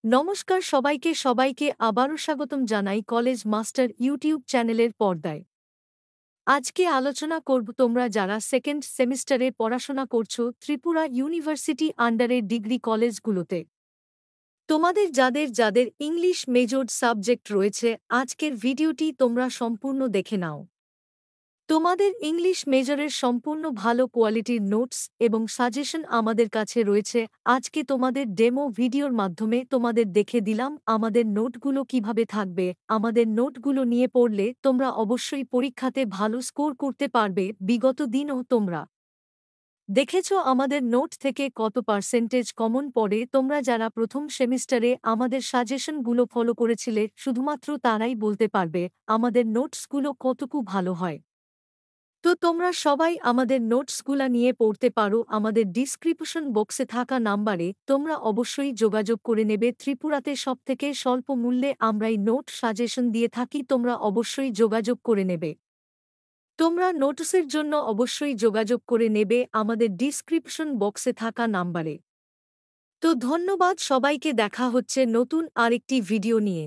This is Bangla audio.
নমস্কার সবাইকে আবারও স্বাগতম জানাই কলেজ মাস্টার ইউটিউব চ্যানেলের পর্দায়। আজকে আলোচনা করব তোমরা যারা সেকেন্ড সেমিস্টারে পড়াশোনা করছো ত্রিপুরা ইউনিভার্সিটি আন্ডারের ডিগ্রি কলেজগুলোতে। তোমাদের যাদের ইংলিশ মেজর সাবজেক্ট রয়েছে, আজকের ভিডিওটি তোমরা সম্পূর্ণ দেখে নাও। তোমাদের ইংলিশ মেজরের সম্পূর্ণ ভালো কোয়ালিটির নোটস এবং সাজেশন আমাদের কাছে রয়েছে। আজকে তোমাদের ডেমো ভিডিওর মাধ্যমে তোমাদের দেখে দিলাম আমাদের নোটগুলো কিভাবে থাকবে। আমাদের নোটগুলো নিয়ে পড়লে তোমরা অবশ্যই পরীক্ষাতে ভালো স্কোর করতে পারবে। বিগত দিনও তোমরা দেখেছ আমাদের নোট থেকে কত পার্সেন্টেজ কমন পড়ে। তোমরা যারা প্রথম সেমিস্টারে আমাদের সাজেশনগুলো ফলো করেছিলে, শুধুমাত্র তারাই বলতে পারবে আমাদের নোটসগুলো কতটুকু ভালো হয়। তো তোমরা সবাই আমাদের নোটসগুলা নিয়ে পড়তে পারো। আমাদের ডিসক্রিপশন বক্সে থাকা নাম্বারে তোমরা অবশ্যই যোগাযোগ করে নেবে। ত্রিপুরাতে সবথেকে স্বল্প মূল্যে আমরাই নোট সাজেশন দিয়ে থাকি, তোমরা অবশ্যই যোগাযোগ করে নেবে। তোমরা নোটসের জন্য অবশ্যই যোগাযোগ করে নেবে আমাদের ডিসক্রিপশন বক্সে থাকা নাম্বারে। তো ধন্যবাদ সবাইকে, দেখা হচ্ছে নতুন আরেকটি ভিডিও নিয়ে।